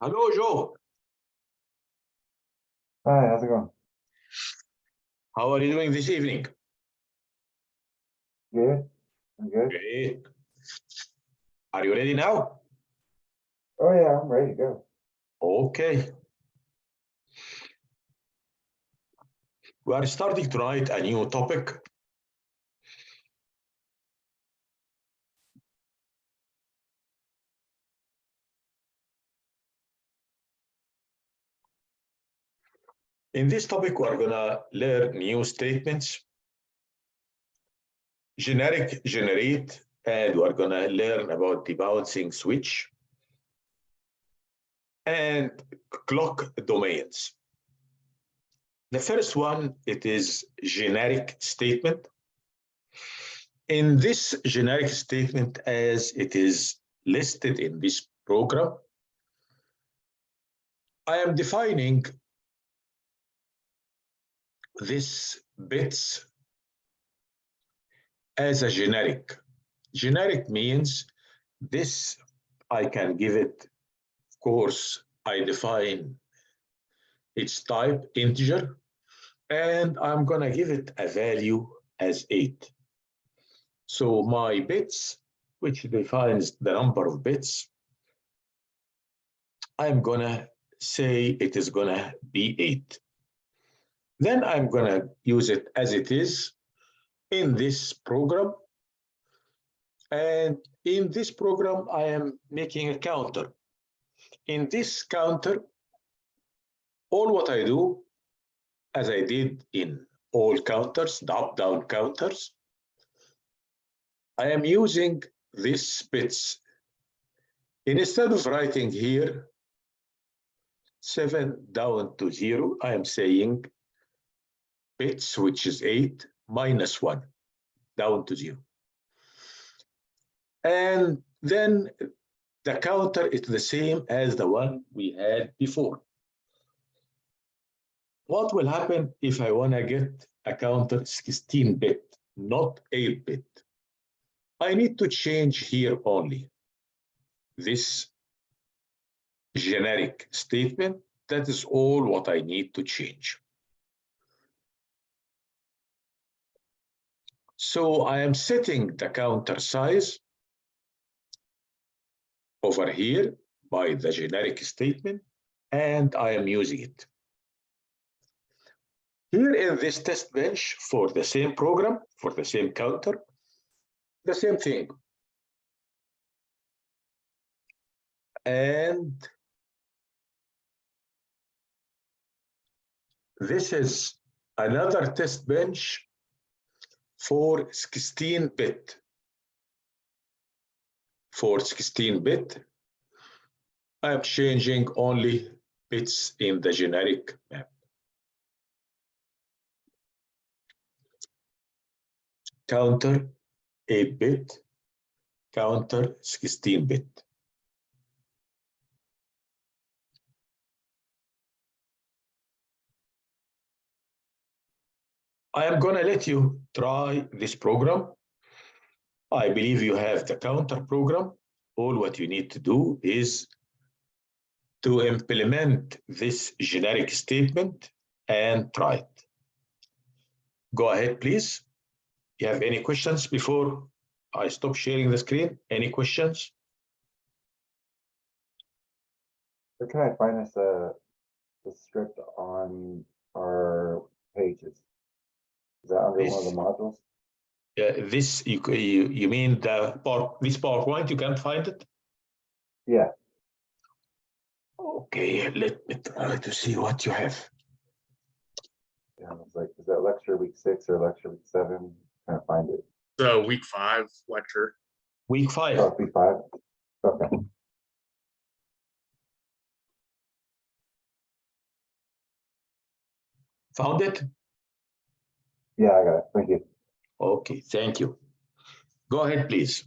Hello, Joe. Hi, how's it going? How are you doing this evening? Good. I'm good. Great. Are you ready now? Oh yeah, I'm ready to go. Okay. We are starting tonight a new topic. In this topic, we're gonna learn new statements, generic generate, and we're gonna learn about the bouncing switch and clock domains. The first one, it is generic statement. In this generic statement, as it is listed in this program, I am defining this bits as a generic. Generic means this, I can give it, of course, I define its type integer, and I'm gonna give it a value as 8. So my bits, which defines the number of bits, I'm gonna say it is gonna be 8. Then I'm gonna use it as it is in this program. And in this program, I am making a counter. In this counter, all what I do, as I did in all counters, the up-down counters, I am using these bits. Instead of writing here 7 down to 0, I am saying bits, which is 8, minus 1, down to 0. And then the counter is the same as the one we had before. What will happen if I want to get a counter 16-bit, not 8-bit? I need to change here only this generic statement. That is all what I need to change. So I am setting the counter size over here by the generic statement, and I am using it. Here in this test bench for the same program, for the same counter, the same thing. And this is another test bench for 16-bit. For 16-bit, I'm changing only bits in the generic map. Counter 8-bit, counter 16-bit. I am going to let you try this program. I believe you have the counter program. All what you need to do is to implement this generic statement and try it. Go ahead, please. You have any questions before I stop sharing the screen? Any questions? Where can I find this the script on our pages? Is that under one of the modules? This you mean this PowerPoint? You can't find it? Yeah. Okay, let me try to see what you have. Yeah, it's like, is that lecture week 6 or lecture week 7? Can't find it. So week 5 lecture. Week 5. Oh, week 5. Okay. Found it? Yeah, I got it. Thank you. Okay, thank you. Go ahead, please.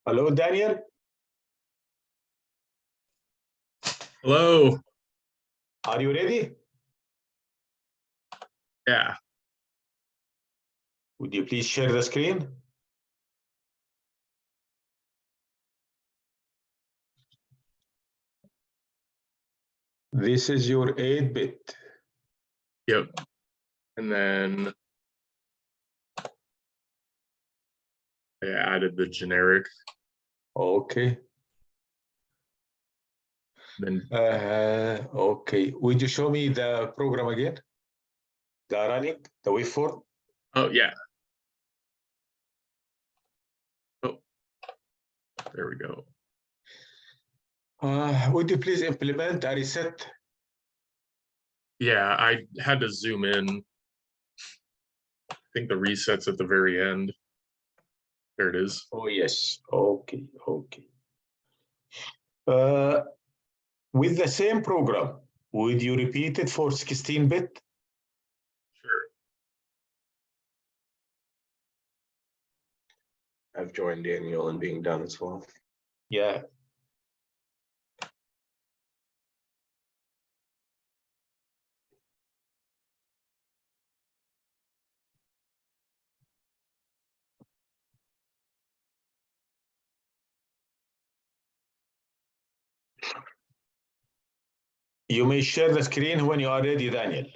Hello, Daniel. Hello. Are you ready? Yeah. Would you please share the screen? This is your 8-bit. Yep. And then I added the generic. Okay. Then Okay. Would you show me the program again? The running, the waveform? oh yeah. Oh, there we go. Would you please implement a reset? Yeah, I had to zoom in. I think the reset's at the very end. There it is. Oh, yes. Okay. Okay. With the same program, would you repeat it for 16-bit? Sure. I've joined Daniel and being done as well. Yeah. You may share the screen when you are ready, Daniel.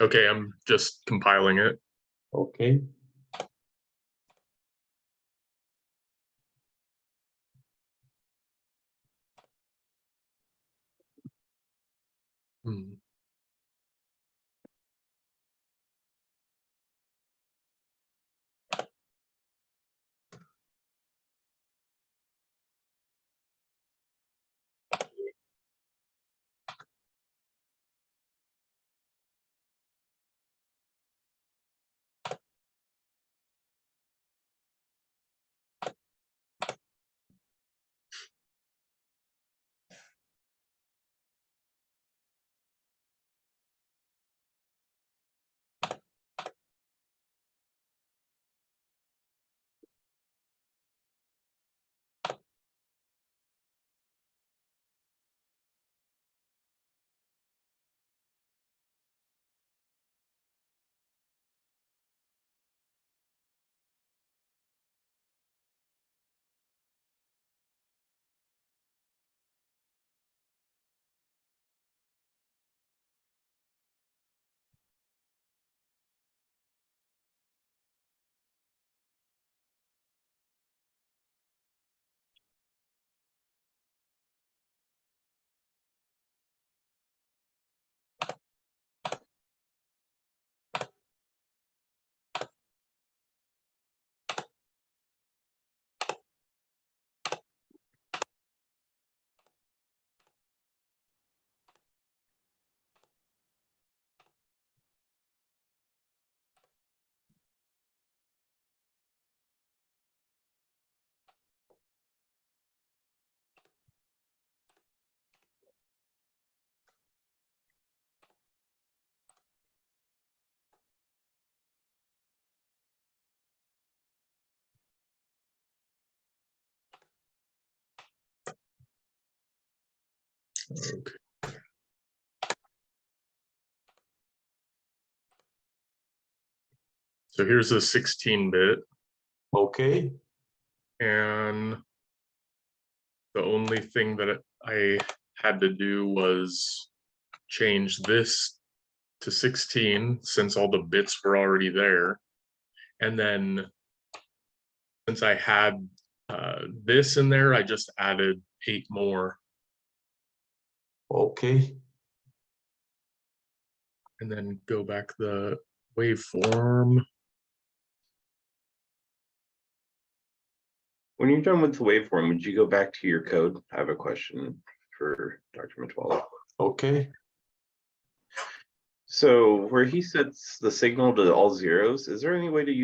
Okay, I'm just compiling it. Okay. Hmm. Okay. So here's a 16-bit, Okay. and the only thing that I had to do was change this to 16 since all the bits were already there. And then since I had this in there, I just added 8 more. Okay. And then go back the waveform. When you're done with the waveform, would you go back to your code? I have a question for Dr. Matwala. Okay. So where he sets the signal to all zeros, is there any way to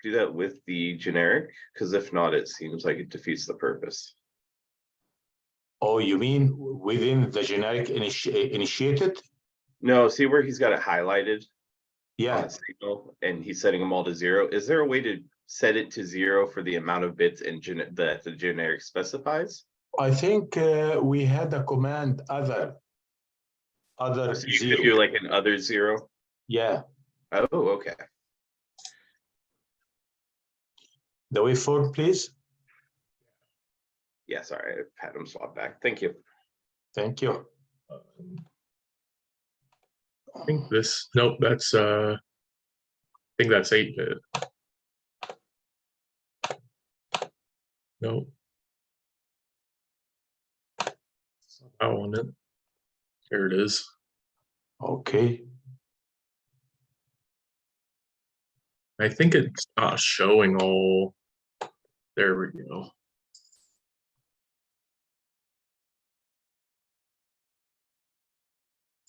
do that with the generic? Because if not, it seems like it defeats the purpose. Oh, you mean within the generic initiated? No, see where he's got it highlighted on Yeah, the signal and he's setting them all to 0. Is there a way to set it to 0 for the amount of bits in that the generic specifies? I think we had a command other So you could 0. do like an other 0? Yeah, Oh, okay. the waveform, please. Yeah, sorry, I had him swap back. Thank you. Thank you. I think this, nope, that's, I think that's 8-bit. Nope. I want it. Here it is. Okay. I think it's not showing all. There we go.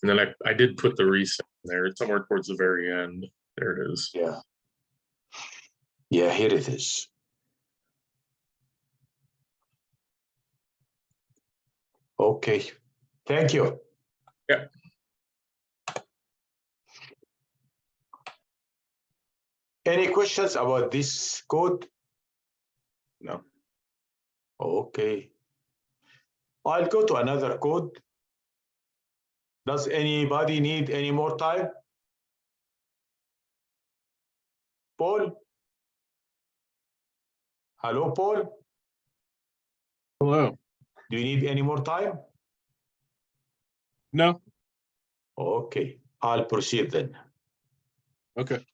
And then I did put the reset in there. It's somewhere towards the very end. There it is. Yeah. Yeah, here it is. Okay. Thank you. Yeah. Any questions about this code? No. Okay. I'll go to another code. Does anybody need any more time? Paul? Hello, Paul? Hello. Do you need any more time? No. Okay, I'll proceed then. Okay.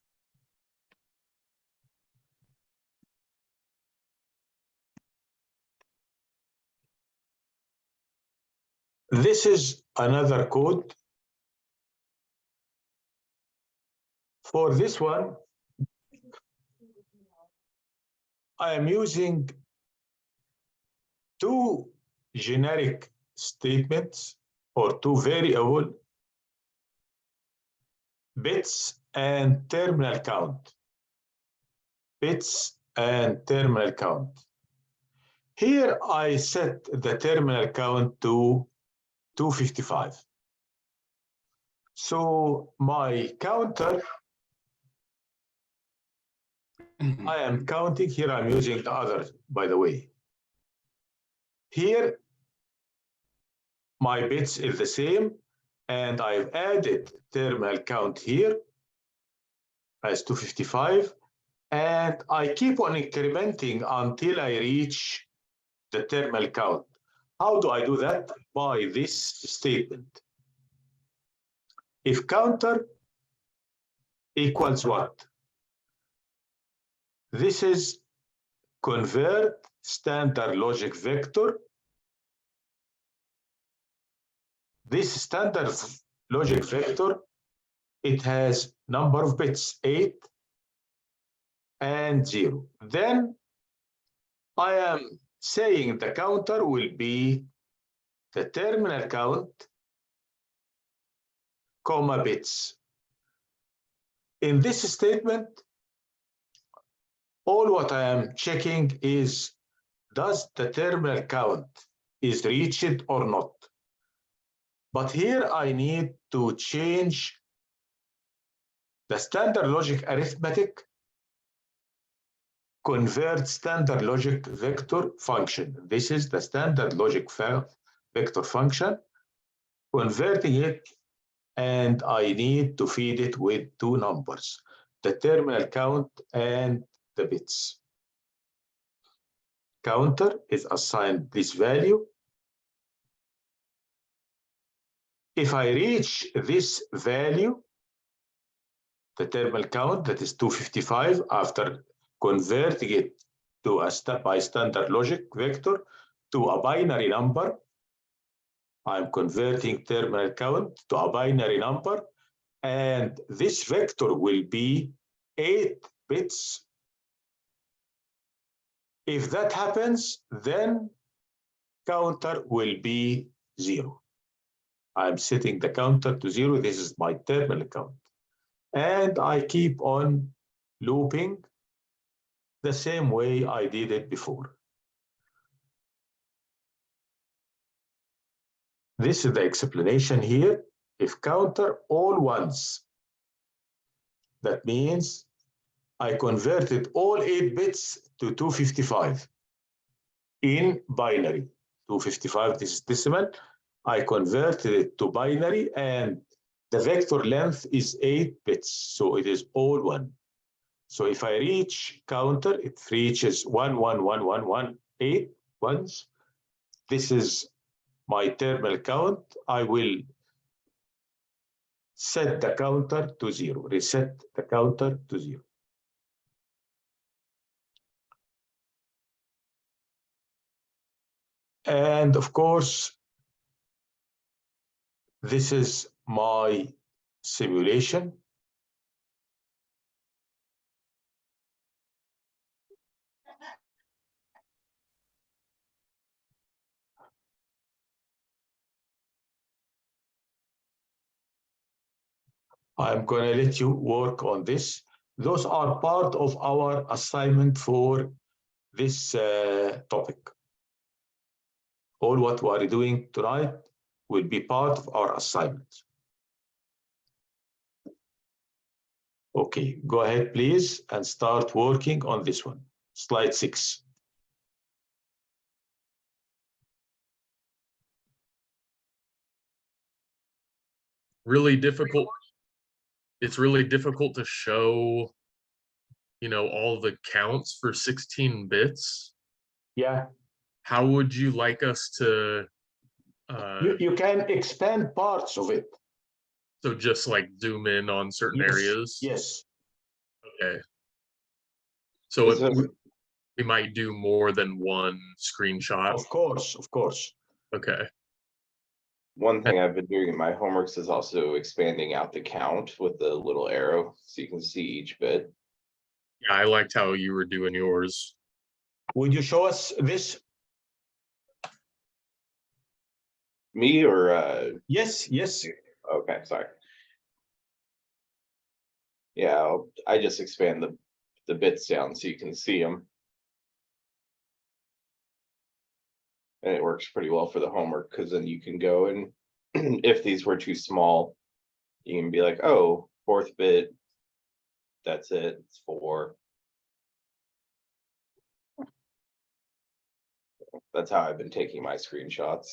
This is another code. For this one, I am using two generic statements or two variable bits and terminal count. Bits and terminal count. Here I set the terminal count to 255. So my counter, I am counting here, I'm using the other, by the way. Here, my bits is the same, and I've added terminal count here as 255, and I keep on incrementing until I reach the terminal count. How do I do that? By this statement. If counter equals what? This is convert standard logic vector. This standard logic vector, it has number of bits, 8 and 0. Then I am saying the counter will be the terminal count, comma bits. In this statement, all what I am checking is, does the terminal count is reached or not? But here I need to change the standard logic arithmetic, convert standard logic vector function. This is the standard logic vector function, converting it, and I need to feed it with two numbers, the terminal count and the bits. Counter is assigned this value. If I reach this value, the terminal count, that is 255, after converting it to a by standard logic vector to a binary number, I'm converting terminal count to a binary number, and this vector will be 8 bits. If that happens, then counter will be 0. I'm setting the counter to 0. This is my terminal count. And I keep on looping the same way I did it before. This is the explanation here. If counter all ones, that means I converted all 8 bits to 255 in binary. 255, this is decimal. I converted it to binary, and the vector length is 8 bits, so it is all 1. So if I reach counter, it reaches 1, 1, 1, 1, 1, 8 ones. This is my terminal count. I will set the counter to 0, reset the counter to 0. And of course, this is my simulation. I'm going to let you work on this. Those are part of our assignment for this topic. All what we are doing tonight will be part of our assignment. Okay, go ahead, please, and start working on this one. Slide 6. Really difficult. It's really difficult to show, you know, all the counts for 16 bits. Yeah, How would you like us to, you can expand parts of it. so just like zoom in on certain Yes, areas? yes. Okay. So Is it- we might do more than one screenshot. Of course, of course. Okay. One thing I've been doing in my homeworks is also expanding out the count with the little arrow, so you can see each bit. Yeah, I liked how you were doing yours. Would you show us this? Me or, Yes, yes. okay, sorry. Yeah, I just expand the bits down so you can see them. And it works pretty well for the homework, because then you can go and if these were too small, you can be like, oh, 4th bit, that's it, it's 4. That's how I've been taking my screenshots.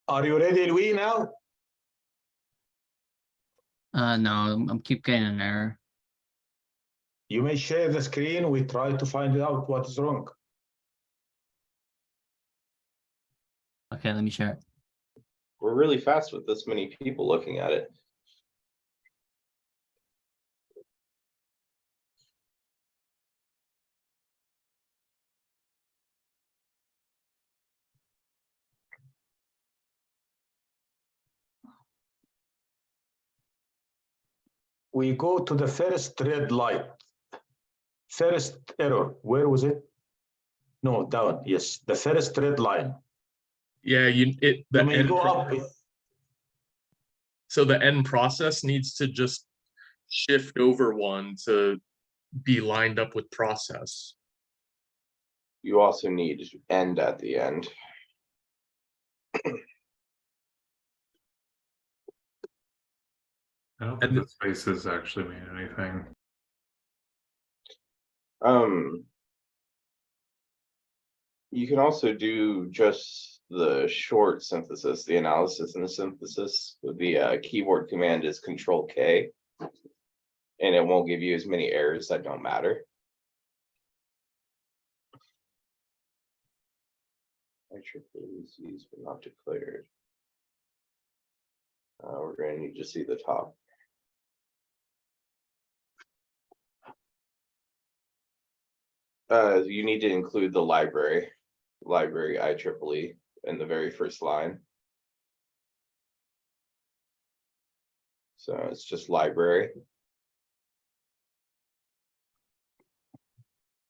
Are you ready, Louis, now? No, I'm keep getting an error. You may share the screen. We try to find out what is wrong. Okay, let me share it. We're really fast with this many people looking at it. We go to the first red light. First error, where was it? No, down, yes, the first red line. Yeah, You may go up. So the end process needs to just shift over one to be lined up with process. You also need end at the end. I don't think the spaces actually mean anything. You can also do just the short synthesis, the analysis and the synthesis with the keyboard command is Control K. And it won't give you as many errors that don't matter. IEEE is used but not declared. We're going to need to see the top. You need to include the library IEEE in the very first line. So it's just library.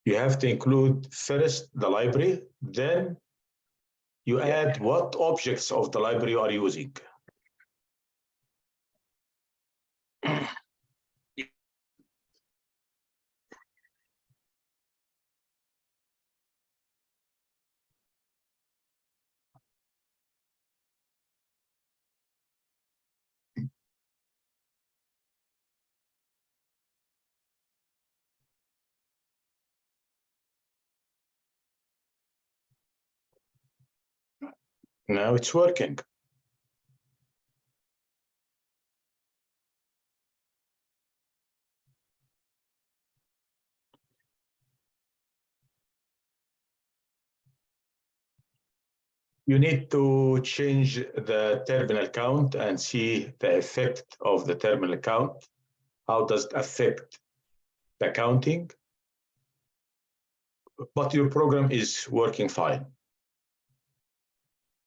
You have to include first the library, then You add what objects of the library you are using. Now it's working. You need to change the terminal count and see the effect of the terminal count. How does it affect the counting? But your program is working fine.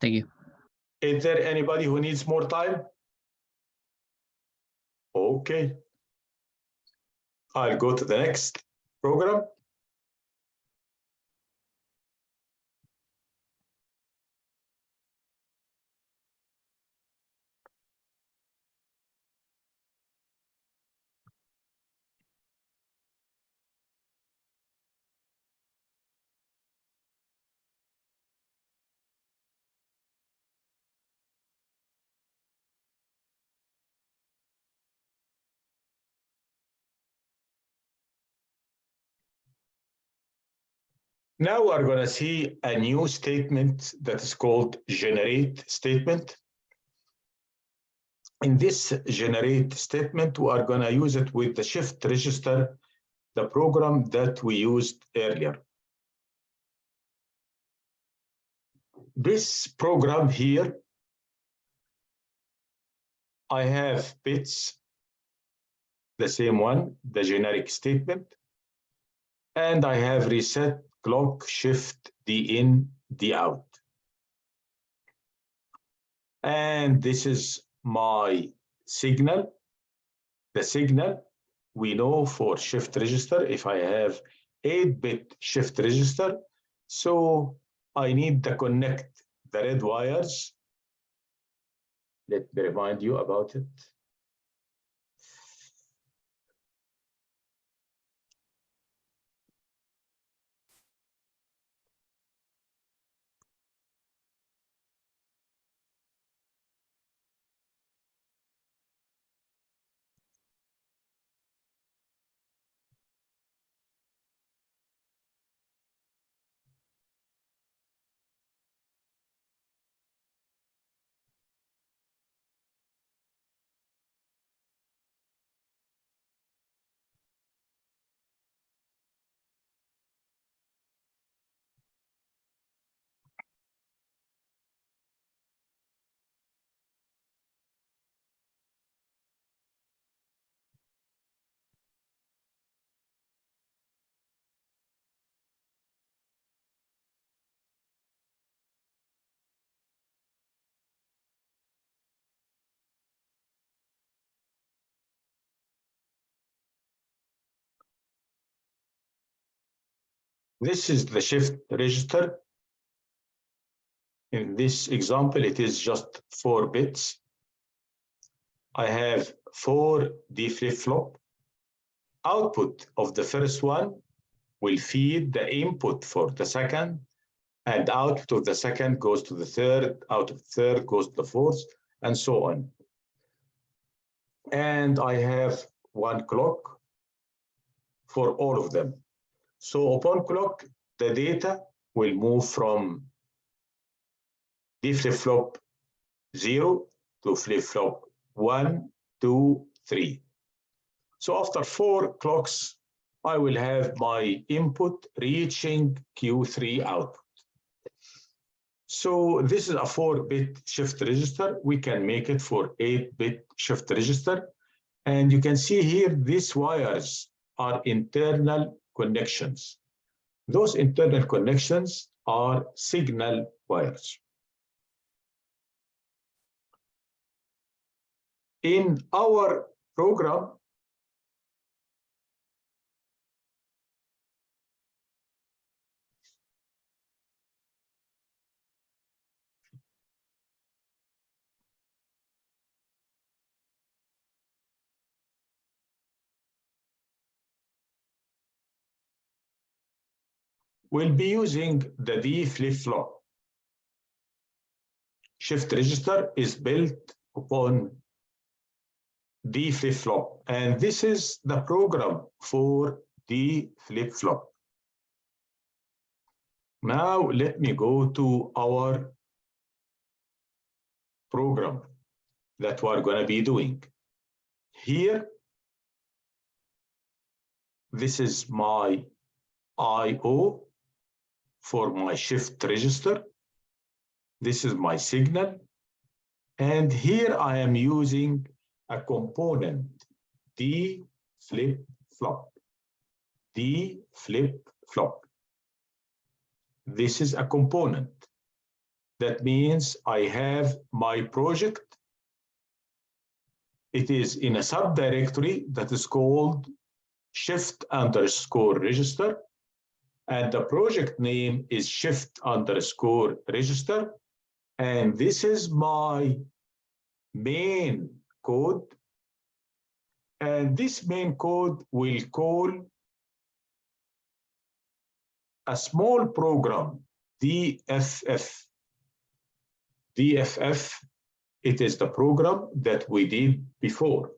Thank you. Is there anybody who needs more time? Okay. I'll go to the next program. Now we're going to see a new statement that is called generate statement. In this generate statement, we are going to use it with the shift register, the program that we used earlier. This program here, I have bits, the same one, the generic statement, and I have reset clock shift D in, D out. And this is my signal. The signal we know for shift register, if I have 8-bit shift register, so I need to connect the red wires. Let me remind you about it. This is the shift register. In this example, it is just 4 bits. I have 4 D flip-flop. Output of the first one will feed the input for the second, and output of the second goes to the third, out of the third goes to the fourth, and so on. And I have 1 clock for all of them. So upon clock, the data will move from D flip-flop 0 to flip-flop 1, 2, 3. So after 4 clocks, I will have my input reaching Q3 output. So this is a 4-bit shift register. We can make it for 8-bit shift register. And you can see here, these wires are internal connections. Those internal connections are signal wires. In our program, we'll be using the D flip-flop. Shift register is built upon D flip-flop, and this is the program for D flip-flop. Now let me go to our program that we're going to be doing. Here, this is my I/O for my shift register. This is my signal. And here I am using a component, D flip-flop. D flip-flop. This is a component. That means I have my project. It is in a subdirectory that is called shift_register. And the project name is shift_register. And this is my main code. And this main code will call a small program, DFF. DFF, it is the program that we did before.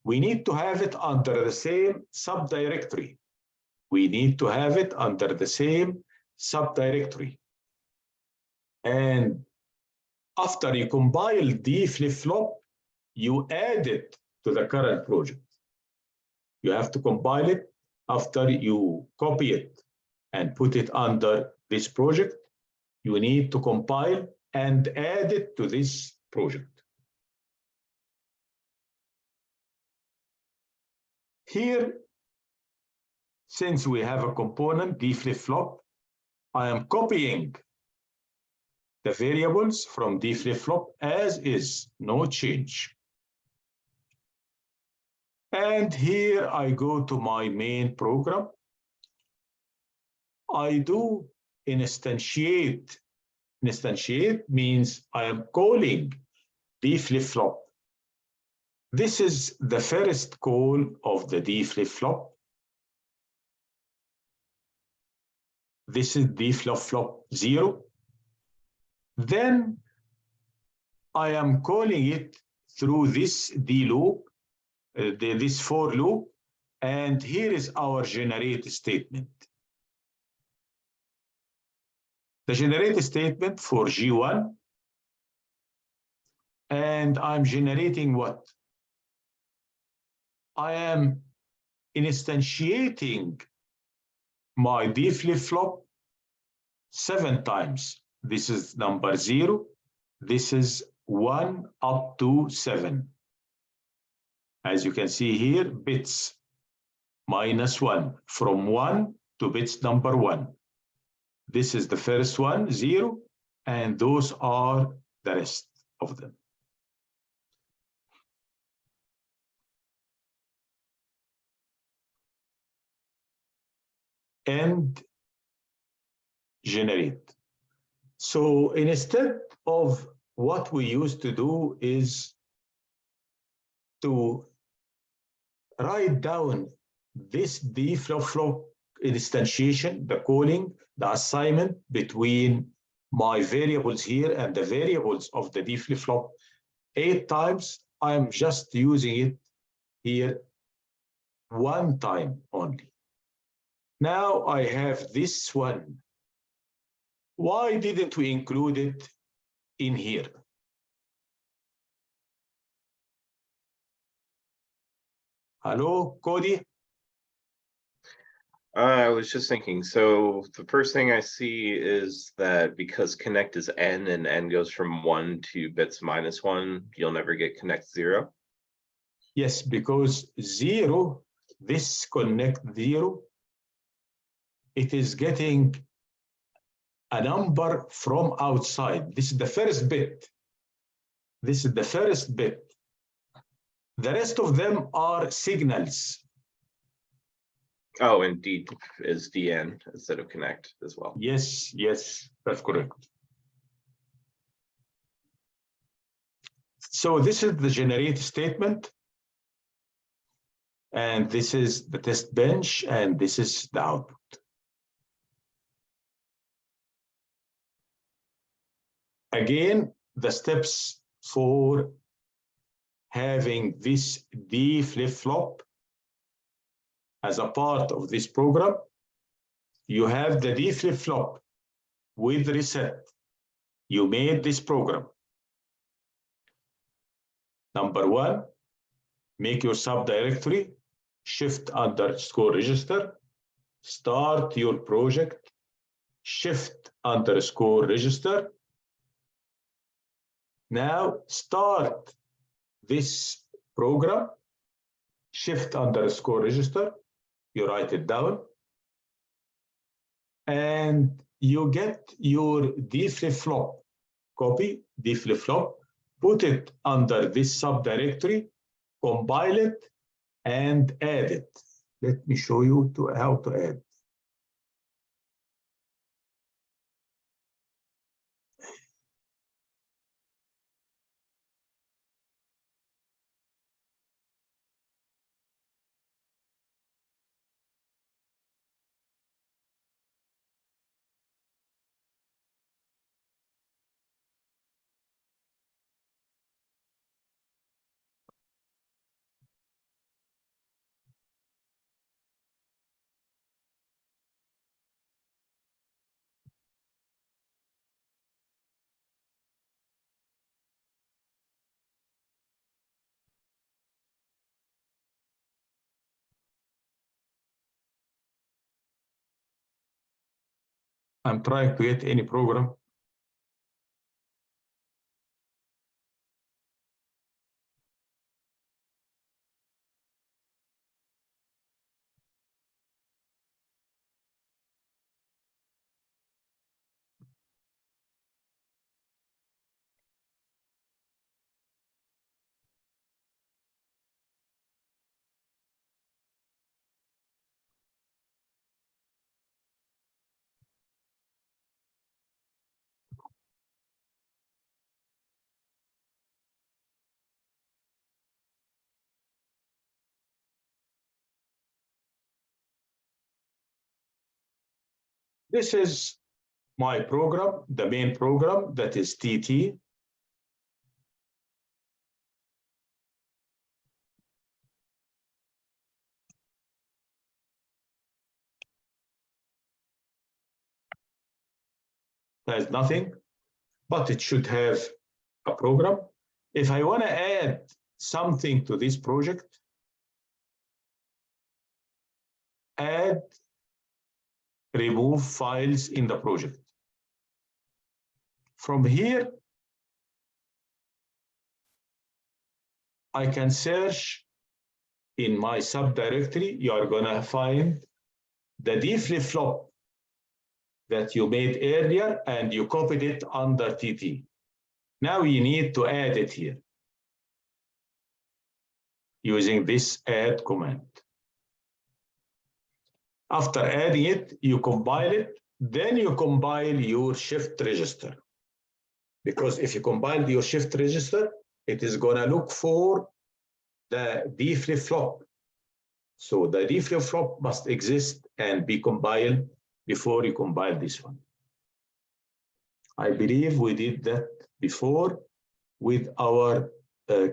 We need to have it under the same subdirectory. We need to have it under the same subdirectory. And after you compile D flip-flop, you add it to the current project. You have to compile it after you copy it and put it under this project. You need to compile and add it to this project. Here, since we have a component D flip-flop, I am copying the variables from D flip-flop as is, no change. And here I go to my main program. I do instantiate. Instantiate means I am calling D flip-flop. This is the first call of the D flip-flop. This is D flip-flop 0. Then I am calling it through this D loop, this for loop, and here is our generate statement. The generate statement for G1, and I'm generating what? I am instantiating my D flip-flop 7 times. This is number 0. This is 1 up to 7. As you can see here, bits -1 from 1 to bits number 1. This is the first one, 0, and those are the rest of them. And generate. So instead of what we used to do is to write down this D flip-flop instantiation, the calling, the assignment between my variables here and the variables of the D flip-flop 8 times. I'm just using it here 1 time only. Now I have this one. Why didn't we include it in here? Hello, Cody? I was just thinking, so the first thing I see is that because connect is n and n goes from 1 to bits -1, you'll never get connect 0. Yes, because 0, this connect 0, it is getting a number from outside. This is the first bit. This is the first bit. The rest of them are signals. Oh, and D is DN instead of connect as well. Yes, yes, that's correct. So this is the generate statement. And this is the test bench, and this is the output. again, the steps for having this D flip-flop as a part of this program, you have the D flip-flop with reset. You made this program. Number one, make your subdirectory, shift_register, start your project, shift_register. Now start this program, shift_register, you write it down, and you get your D flip-flop, copy D flip-flop, put it under this subdirectory, compile it, and add it. Let me show you how to add. I'm trying to get any program. This is my program, the main program, that is TT. There's nothing, but it should have a program. If I want to add something to this project, add, remove files in the project. From here, I can search in my subdirectory. You are going to find the D flip-flop that you made earlier, and you copied it under TT. Now you need to add it here using this add command. After adding it, you compile it, then you compile your shift register. Because if you compile your shift register, it is going to look for the D flip-flop. So the D flip-flop must exist and be compiled before you compile this one. I believe we did that before with our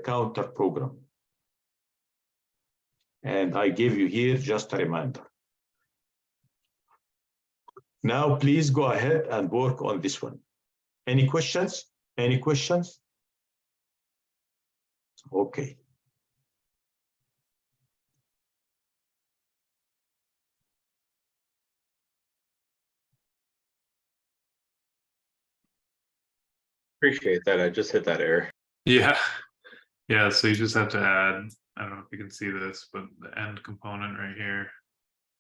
counter program. And I give you here just a reminder. Now, please go ahead and work on this one. Any questions? Any questions? Okay. Appreciate that. I just hit that error. Yeah. Yeah, so you just have to add, I don't know if you can see this, but the end component right here,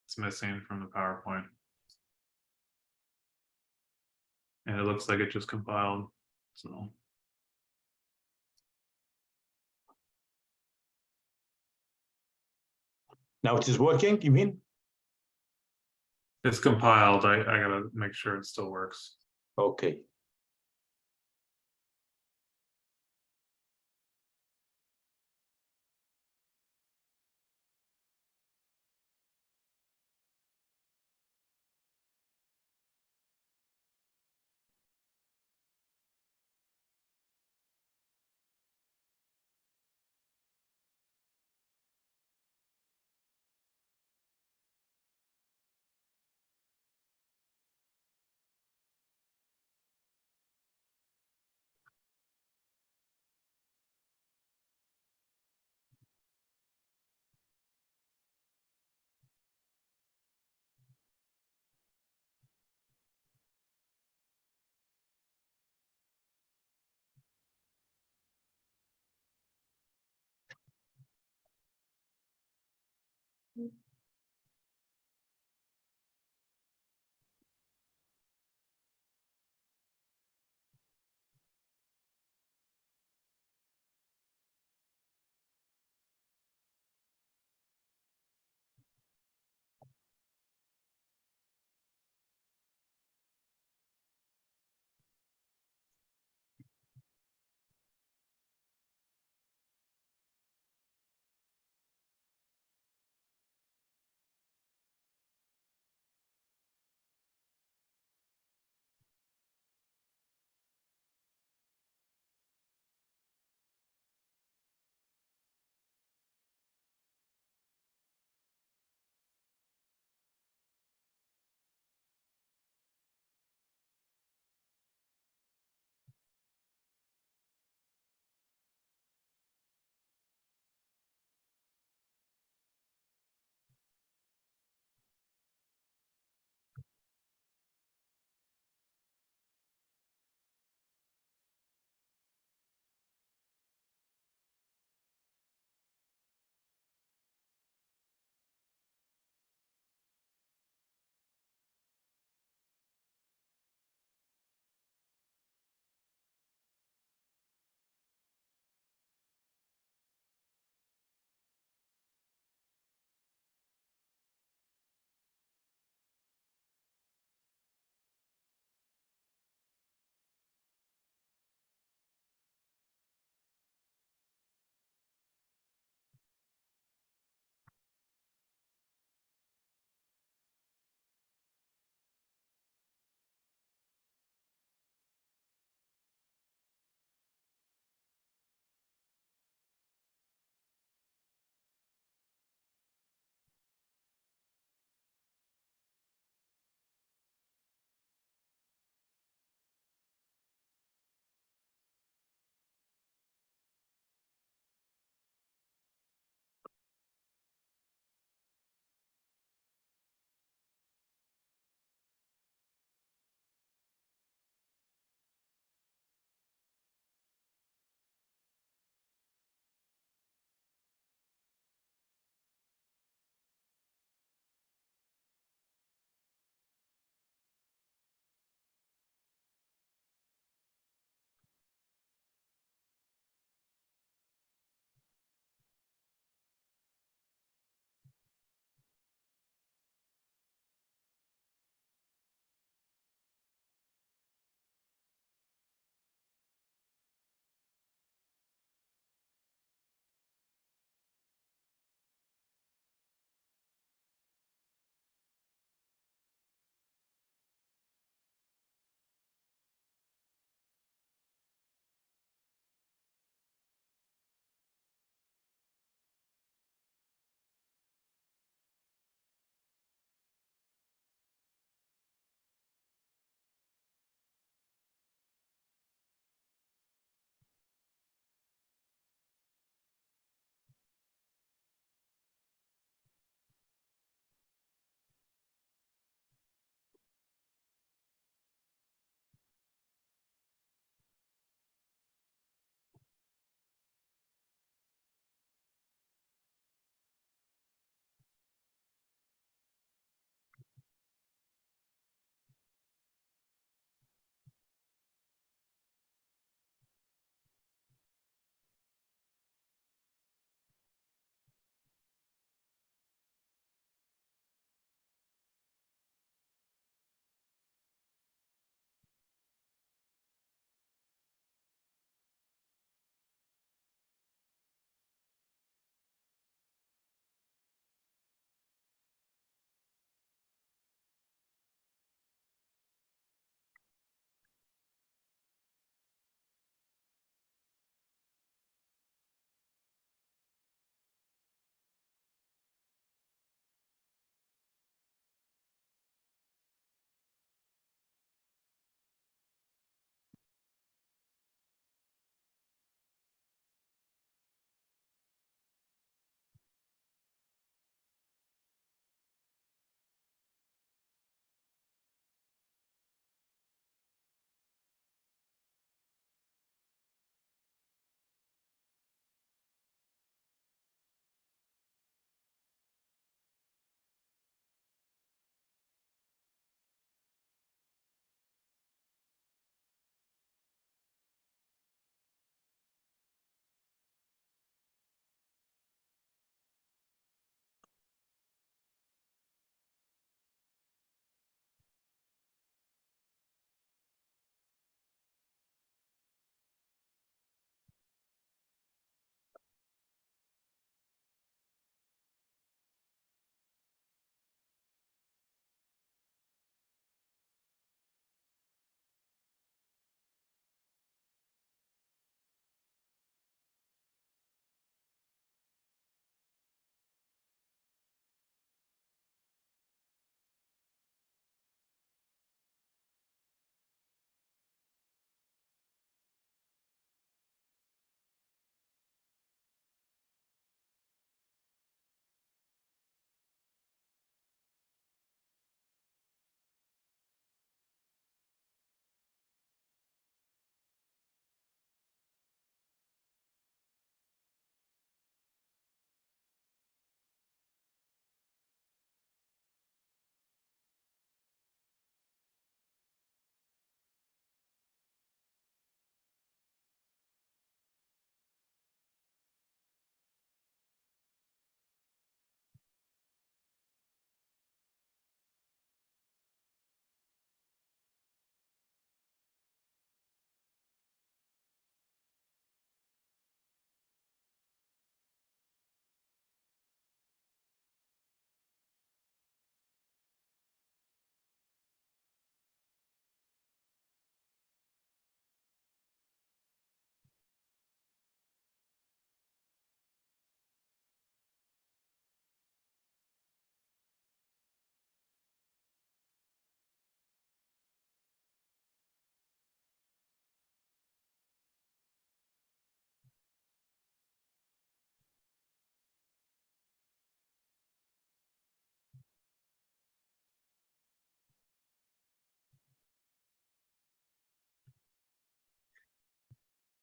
it's missing from the PowerPoint. And it looks like it just compiled, so. Now it is working, you mean? It's compiled, I gotta make sure it still works. Okay.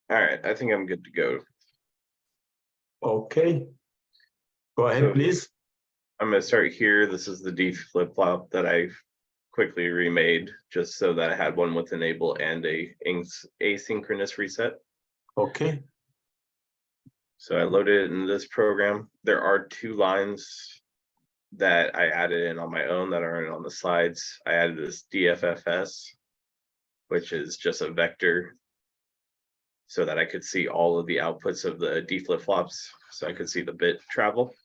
All right, I think I'm good to go. Okay. Go ahead, So- please. I'm gonna start here. This is the D flip-flop that I quickly remade just so that I had one with enable and a asynchronous reset. Okay. So I loaded it in this program. There are 2 lines that I added in on my own that aren't on the slides. I added this DFFS, which is just a vector so that I could see all of the outputs of the D flip-flops, so I could see the bit travel.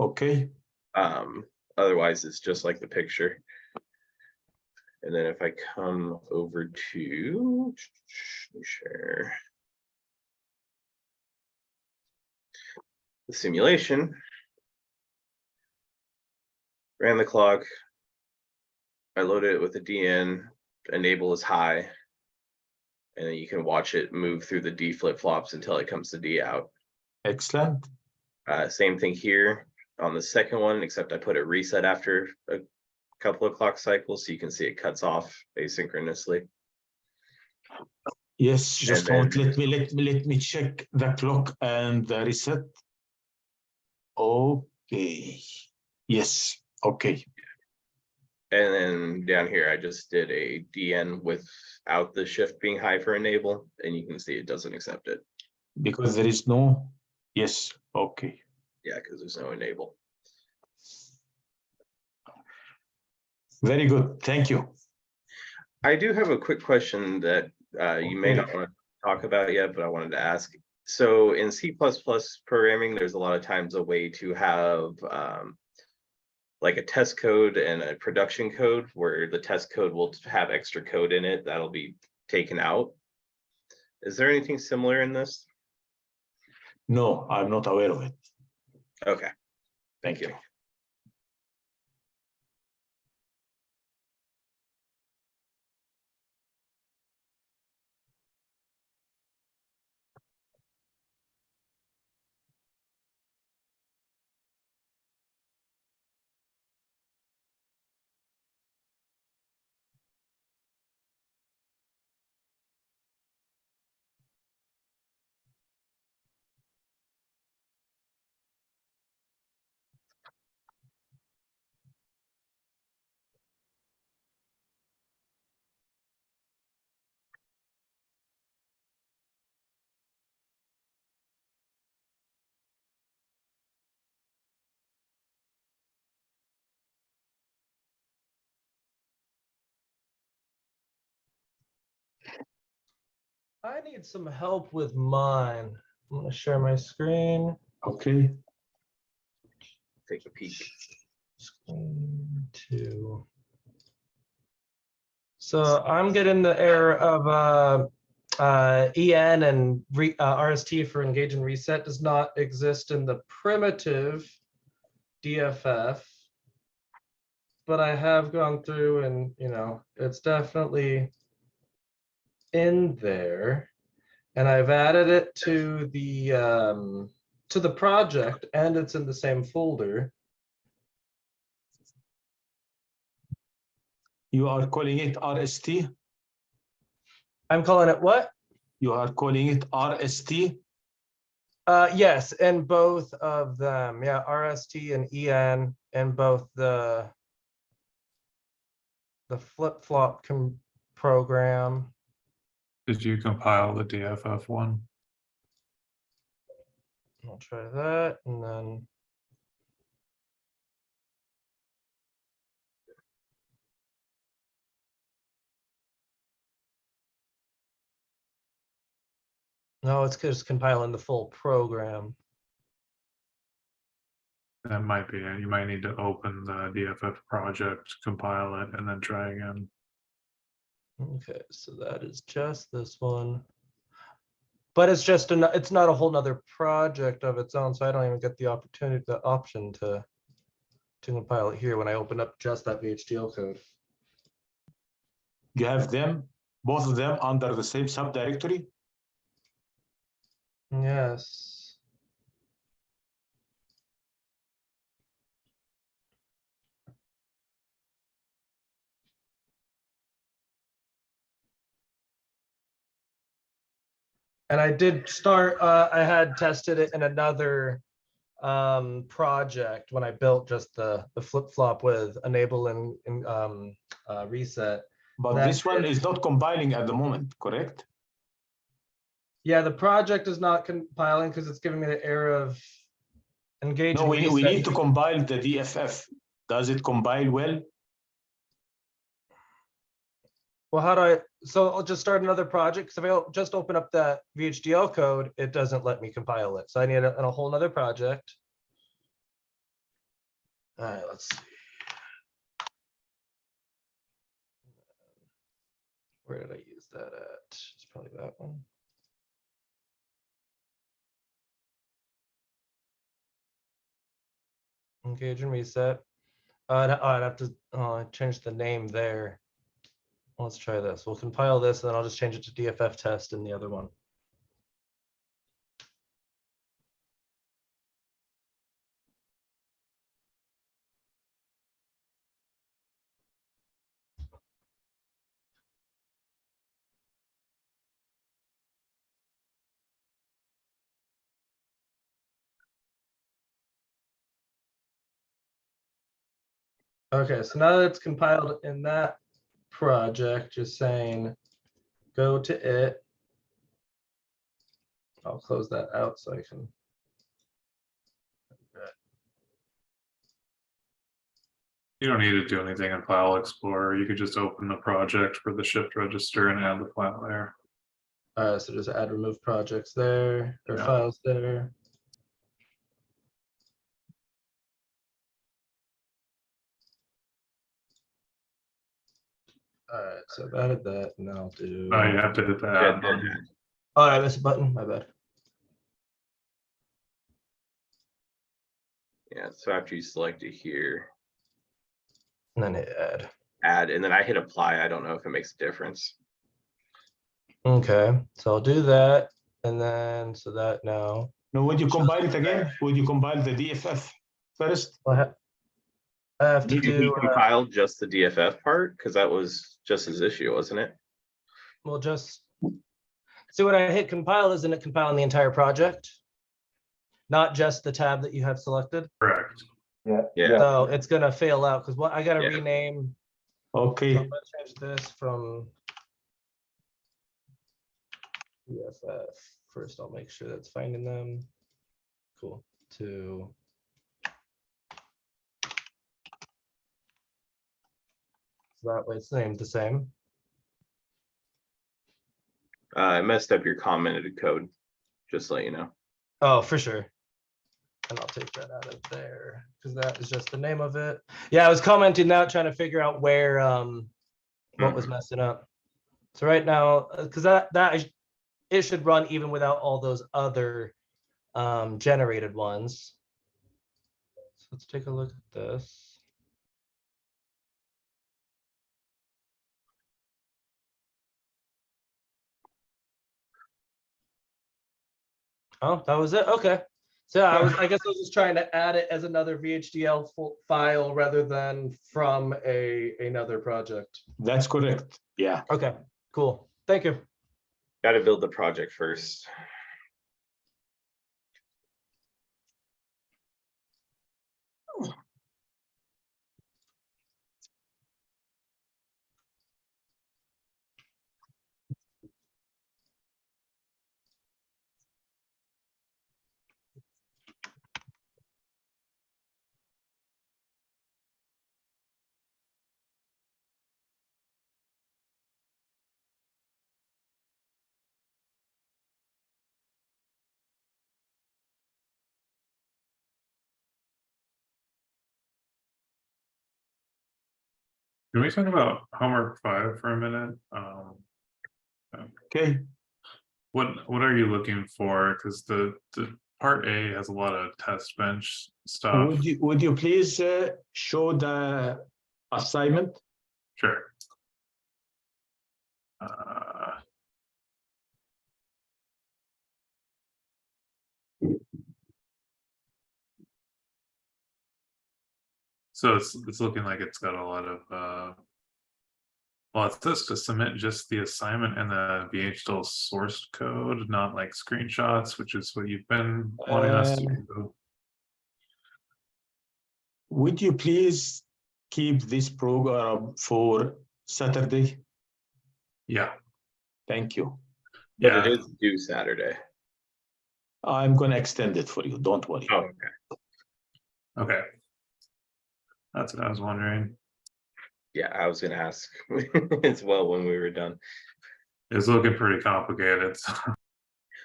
Okay. Otherwise it's just like the picture. And then if I come over to share the simulation, ran the clock, I loaded it with a DN, enable is high, and then you can watch it move through the D flip-flops until it comes to D out. Excellent. Same thing here on the second one, except I put a reset after a couple of clock cycles, so you can see it cuts off asynchronously. Yes, just a And moment. then- Let me check the clock and the reset. Okay. Yes. Okay. And then down here, I just did a DN without the shift being high for enable, and you can see it doesn't accept it. Because there is no. Yes. Okay. Yeah, because there's no enable. Very good. Thank you. I do have a quick question that you may not want to talk about yet, but I wanted to ask. So in C++ programming, there's a lot of times a way to have like a test code and a production code where the test code will have extra code in it that'll be taken out. Is there anything similar in this? No, I'm not aware of it. Okay, Thank you. I need some help with mine. I'm gonna share my screen. Okay. take a peek. Screen 2. So I'm getting the error of EN and RST for engage and reset does not exist in the primitive DFF. But I have gone through and, it's definitely in there. And I've added it to the project, and it's in the same folder. You are calling it RST? I'm calling it what? You are calling it RST? Yes, in both of them. Yeah, RST and EN in both the flip-flop program. Did you compile the DFF one? I'll try that, and then no, it's just compiling the full program. That might be it. You might need to open the DFF project, compile it, and then try again. Okay, so that is just this one. But it's just it's not a whole nother project of its own, so I don't even get the option to compile it here when I open up just that VHDL code. You have them, both of them under the same subdirectory? Yes. And I did start, I had tested it in another project when I built just the flip-flop with enable and reset. But That this one did- is not compiling at the moment, correct? Yeah, the project is not compiling because it's giving me the error of engage No, and we reset. need to compile the DFF. Does it compile well? Well, how do I, so I'll just start another project, because if I just open up that VHDL code, it doesn't let me compile it. So I need a whole nother project. All right, let's see. Where did I use that at? It's probably that one. Engage and reset. I'd have to change the name there. Let's try this. We'll compile this, and then I'll just change it to DFF test in the other one. Okay, so now that it's compiled in that project, just saying, go to it. I'll close that out so I can. You don't need to do anything in File Explorer. You could just open the project for the shift register and add the file there. So just add remove projects there, or Yeah. files there. All right, so I've added that, and I'll do. Oh, you have to hit that. Yeah, then add. Oh, I missed a button, my bad. Yeah, so after you select it here, And then hit add. add, and then I hit apply. I don't know if it makes a difference. Okay, so I'll do that, and then, so that now. No, would you compile it again? Would you compile the DFF first? I have to Did you do, compile just the DFF part? Because that was just his issue, wasn't it? we'll just. See, when I hit compile, isn't it compiling the entire project? Not just the tab that you have selected? Correct. Yeah. Yeah. So it's gonna fail out, because what I gotta Yeah. rename. Okay. So I'm gonna change this from DFF. First, I'll make sure that's finding them. Cool. To. So that way it's named the same. I messed up your commented code, just to let you know. Oh, for sure. And I'll take that out of there because that is just the name of it. Yeah, I was commenting now, trying to figure out where what was messing up. So right now, because it should run even without all those other generated ones. So let's take a look at this. Oh, that was it. Okay. So I guess I was just trying to add it as another VHDL file rather than from another project. That's correct. Yeah. Okay, cool. Thank you. Got to build the project first. Can we talk about homework 5 for a minute? Okay. What are you looking for? Because the part A has a lot of test bench stuff. Would you please show the assignment? Sure. So it's looking like it's got a lot of Well, it says to submit just the assignment and the VHDL source code, not like screenshots, which is what you've been wanting us to do. Would you please keep this program for Saturday? Yeah, Thank you. But yeah, it is due Saturday. I'm gonna extend it for you, don't worry. Oh, okay. okay. That's what I was wondering. Yeah, I was gonna ask as well when we were done. It's looking pretty complicated. So.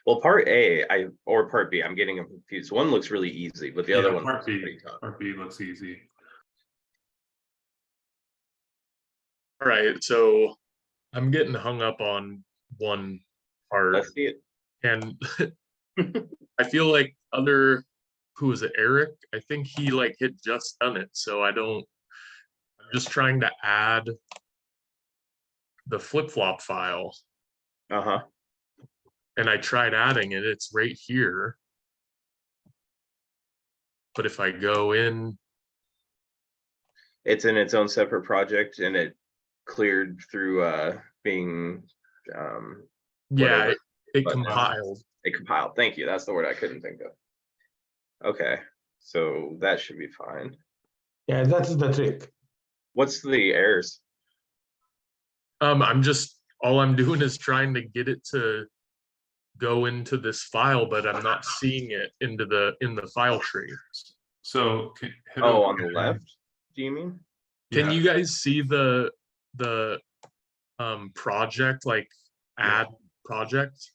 Well, part A, or part B, I'm getting them confused. One looks really easy, but the other Yeah, one part looks B, pretty tough. part B looks easy. All right, so I'm getting hung up on one part, Let's see it. and I feel like who was it, Eric? I think he like had just done it, so I'm just trying to add the flip-flop file, Uh-huh. and I tried adding it, it's right here. But if I go in, It's in its own separate project and it cleared through being yeah, Whatever, it but- compiled. it compiled. Thank you. That's the word I couldn't think of. Okay, so that should be fine. Yeah, that's the trick. What's the errors? All I'm doing is trying to get it to go into this file, but I'm not seeing it in the file tree. So hit Oh, on the OK. left, do you mean? Can Yeah. you guys see the project, like add project?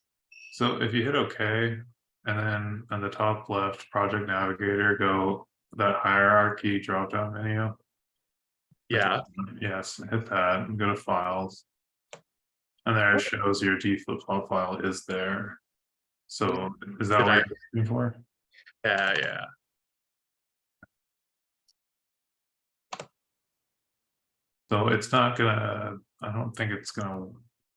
So if you hit OK, and then on the top left, Project Navigator, go that hierarchy drop down menu. Yeah, Yes, hit that and go to files. And there it shows your D flip-flop file is there. So is that Did what I- you're looking for? yeah. So it's not gonna, I don't think it's gonna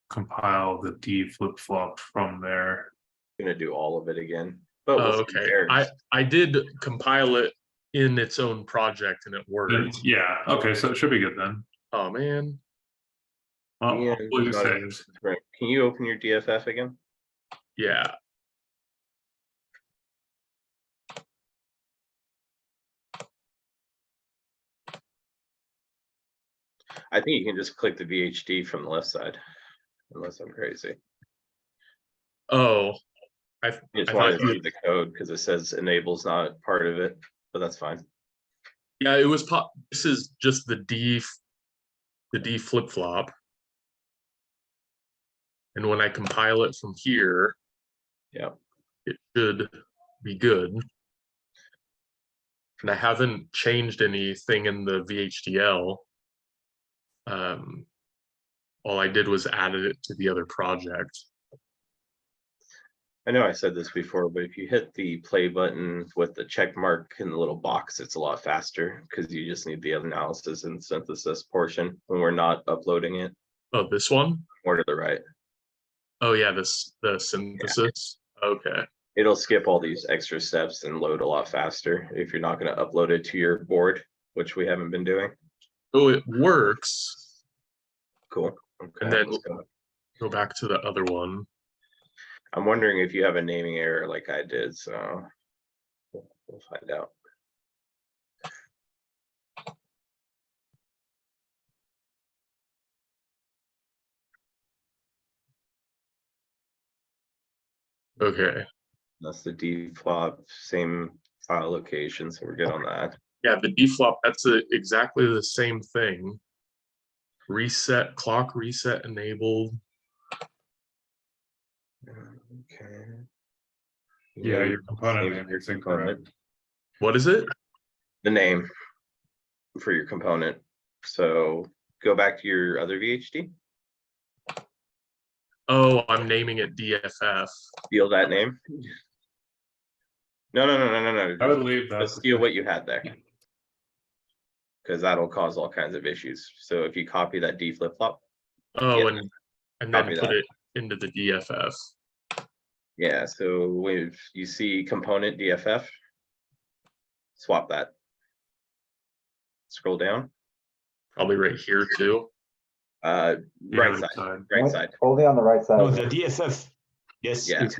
compile the D flip-flop from there. Gonna do all of it again. But Oh, we'll see okay. errors. I did compile it in its own project and it worked. Yeah, okay, so it should be good then. Oh man. Well, Yeah, hopefully it not saves. Right. Can you open your DFF again? Yeah. I think you can just click the VHD from the left side, unless I'm crazy. Oh, I I just thought wanted to you- see the code because it says enable's not part of it, but that's fine. yeah, it was this is just the D flip flop. And when I compile it from here, Yeah. it should be good. And I haven't changed anything in the VHDL. All I did was added it to the other project. I know I said this before, but if you hit the play button with the check mark in the little box, it's a lot faster because you just need the analysis and synthesis portion when we're not uploading it. Oh, this one? More to the right. Oh yeah, the synthesis. Okay. It'll skip all these extra steps and load a lot faster if you're not going to upload it to your board, which we haven't been doing. Oh, it works. Cool. Okay. And then let's go. go back to the other one. I'm wondering if you have a naming error like I did, so we'll find out. Okay. That's the deflop, same file location, so we're good on that. Yeah, the deflop, that's exactly the same thing. Reset, clock reset enabled. Okay. Yeah, your component Same name your is incorrect. component. What is it? The name for your component. So go back to your other VHD, Oh, I'm naming it DFF. steal that name. No. I would leave that. Just steal what you had there. Because that'll cause all kinds of issues. So if you copy that D flip flop, Oh, Yeah. and then Copy put that. it into the DFF. yeah, so if you see component DFF, swap that. Scroll down. Probably right here too. Right side, right side. Only on the right side. No, the DFF. Yes. Yeah. it's-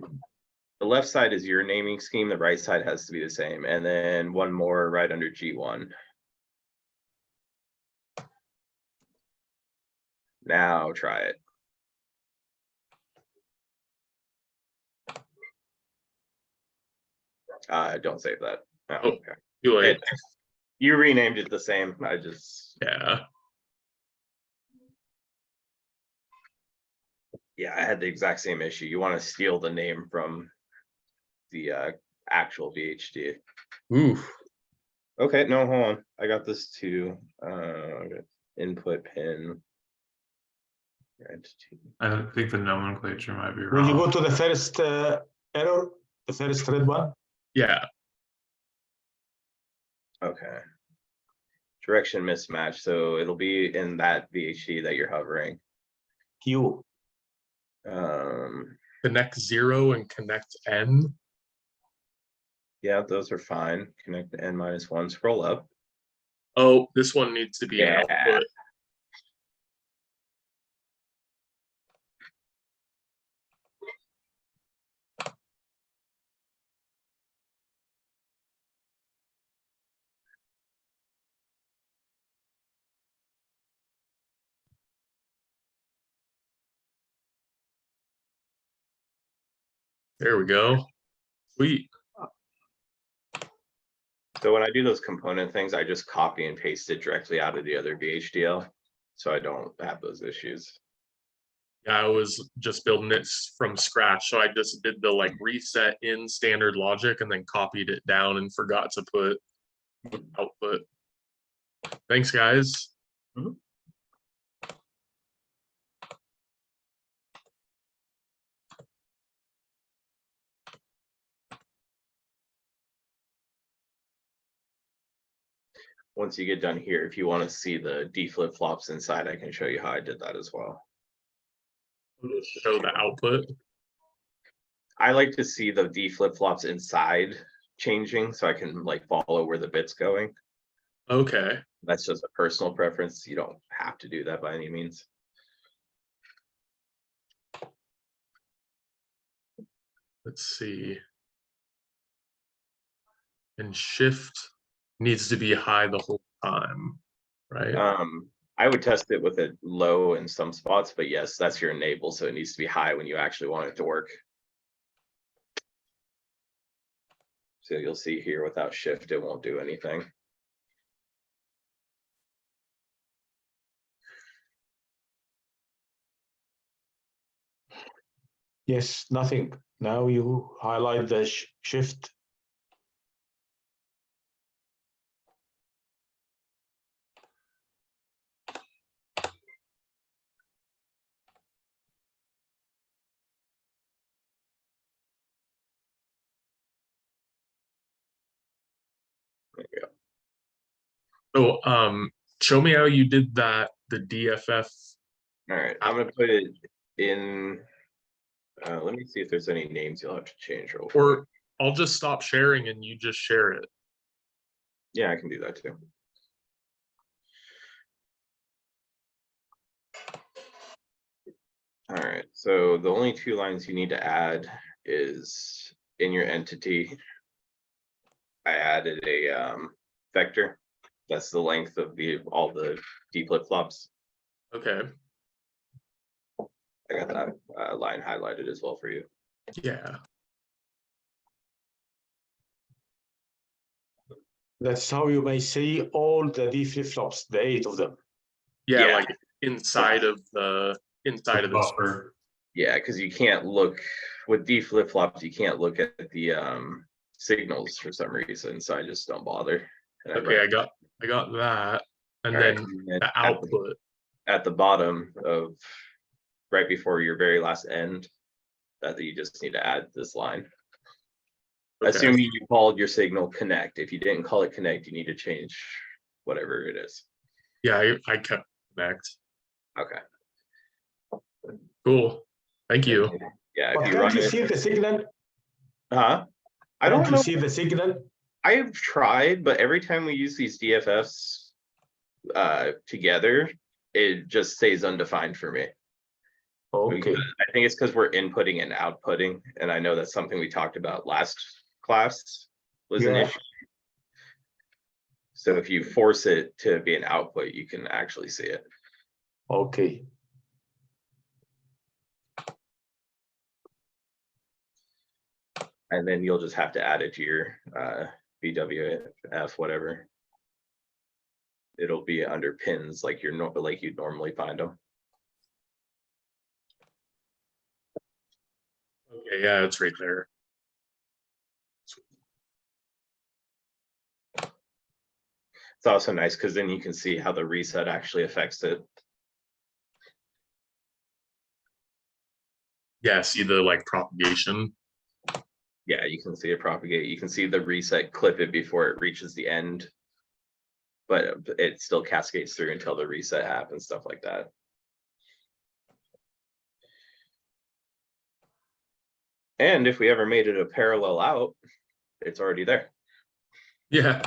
The left side is your naming scheme, the right side has to be the same, and then one more right under G1. Now try it. Don't save that. Oh, Oh. okay. Too late. You renamed it the same, I just, Yeah. yeah, I had the exact same issue. You want to steal the name from the actual VHD. Oof. Okay, no, hold on. I got this too. Okay. Input pin. Entity. I think the nomenclature might be Will you go wrong. to the first error, the first red one? Yeah. Okay. Direction mismatch, so it'll be in that VHD that you're hovering. Q. Connect 0 and connect N. Yeah, those are fine. Connect to N-1, scroll up. Oh, this one needs to be an Yeah. output. There we go. Sweet. So when I do those component things, I just copy and paste it directly out of the other VHDL. So I don't have those issues. Yeah, I was just building it from scratch. So I just did the like reset in standard logic and then copied it down and forgot to put output. Thanks, guys. Once you get done here, if you want to see the D flip-flops inside, I can show you how I did that as well. Show the output. I like to see the D flip-flops inside changing so I can like follow where the bit's going. Okay. That's just a personal preference. You don't have to do that by any means. Let's see. And shift needs to be high the whole time, right? I would test it with it low in some spots, but yes, that's your enable, so it needs to be high when you actually want it to work. So you'll see here without shift, it won't do anything. Yes, nothing. Now you highlight the shift. So show me how you did that, the DFF. All right, I'm gonna put it in. Let me see if there's any names you'll have to change real quick. Or I'll just stop sharing and you just share it. Yeah, I can do that too. All right, so the only two lines you need to add is in your entity. I added a vector. That's the length of all the D flip-flops. Okay. I got that line highlighted as well for you. Yeah. That's how you may see all the D flip-flops, the 8 of them. Yeah, Yeah. like inside of the this. Buffer. Yeah, because you can't look with D flip-flops, you can't look at the signals for some reason, so I just don't bother. And Okay, I got that. And all right, then and then the output. at the bottom of right before your very last end, that you just need to add this line. Okay. Assuming you called your signal connect. If you didn't call it connect, you need to change whatever it is. Yeah, I kept connect. Okay. Cool. Thank you. Yeah, But if you can't run you see it, the signal? I Can't don't you know. see the signal? I've tried, but every time we use these DFFs together, it just stays undefined for me. Okay, I think it's because we're inputting and outputting, and I know that's something we talked about last class was an Yeah. issue. So if you force it to be an output, you can actually see it. okay. And then you'll just have to add it to your BWF, whatever. It'll be under pins like like you'd normally find them. Okay, yeah, it's right there. It's also nice because then you can see how the reset actually affects it. Yeah, see the like propagation. Yeah, you can see it propagate. You can see the reset clip it before it reaches the end. But it still cascades through until the reset happens, stuff like that. And if we ever made it a parallel out, it's already there. Yeah.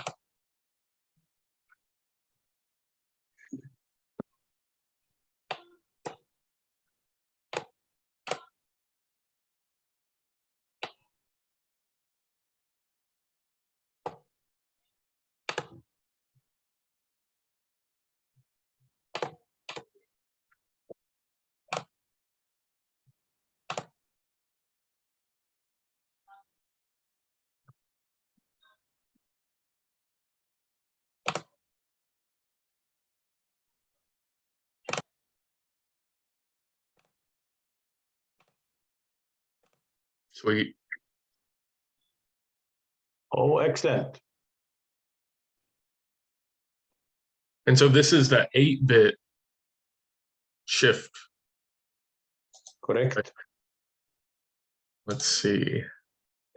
Sweet. Oh, excellent. And so this is the 8-bit shift. Correct. Let's see.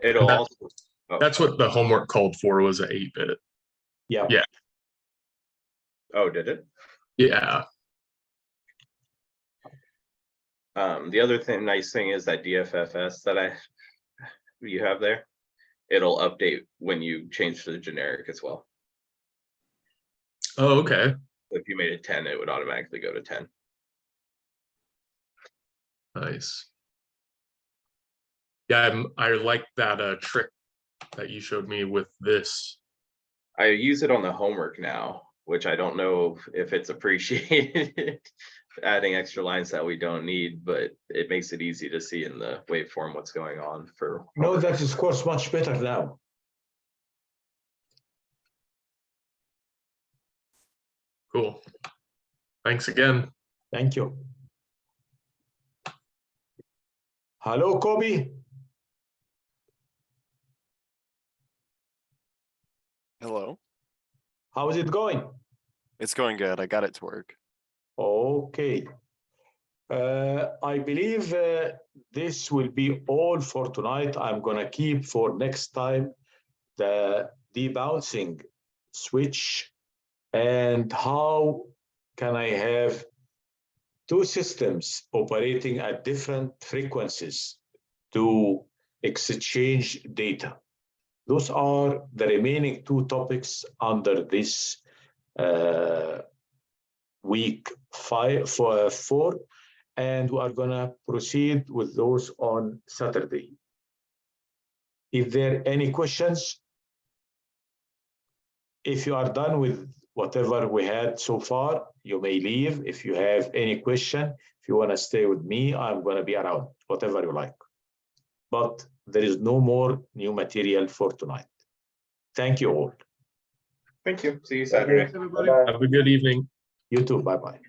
It'll That- also. Oh, That's what the homework called for, was a 8-bit. Yeah. Yeah. Oh, did it? Yeah. The other nice thing is that DFFS that you have there, it'll update when you change to the generic as well. Oh, okay. If you made it 10, it would automatically go to 10. Nice. Yeah, I like that trick that you showed me with this. I use it on the homework now, which I don't know if it's appreciated. Adding extra lines that we don't need, but it makes it easy to see in the waveform what's going on for. No, homework. that is of course much better now. Cool. Thanks again. Thank you. Hello, Kobe. Hello. How is it going? It's going good. I got it to work. Okay. I believe this will be all for tonight. I'm gonna keep for next time the debouncing switch and how can I have two systems operating at different frequencies to exchange data. Those are the remaining two topics under this week 4, and we are gonna proceed with those on Saturday. Is there any questions? If you are done with whatever we had so far, you may leave. If you have any question, if you want to stay with me, I'm going to be around, whatever you like. But there is no more new material for tonight. Thank you all. Thank you. See you Saturday. Bye-bye. Have a good evening. You too. Bye-bye.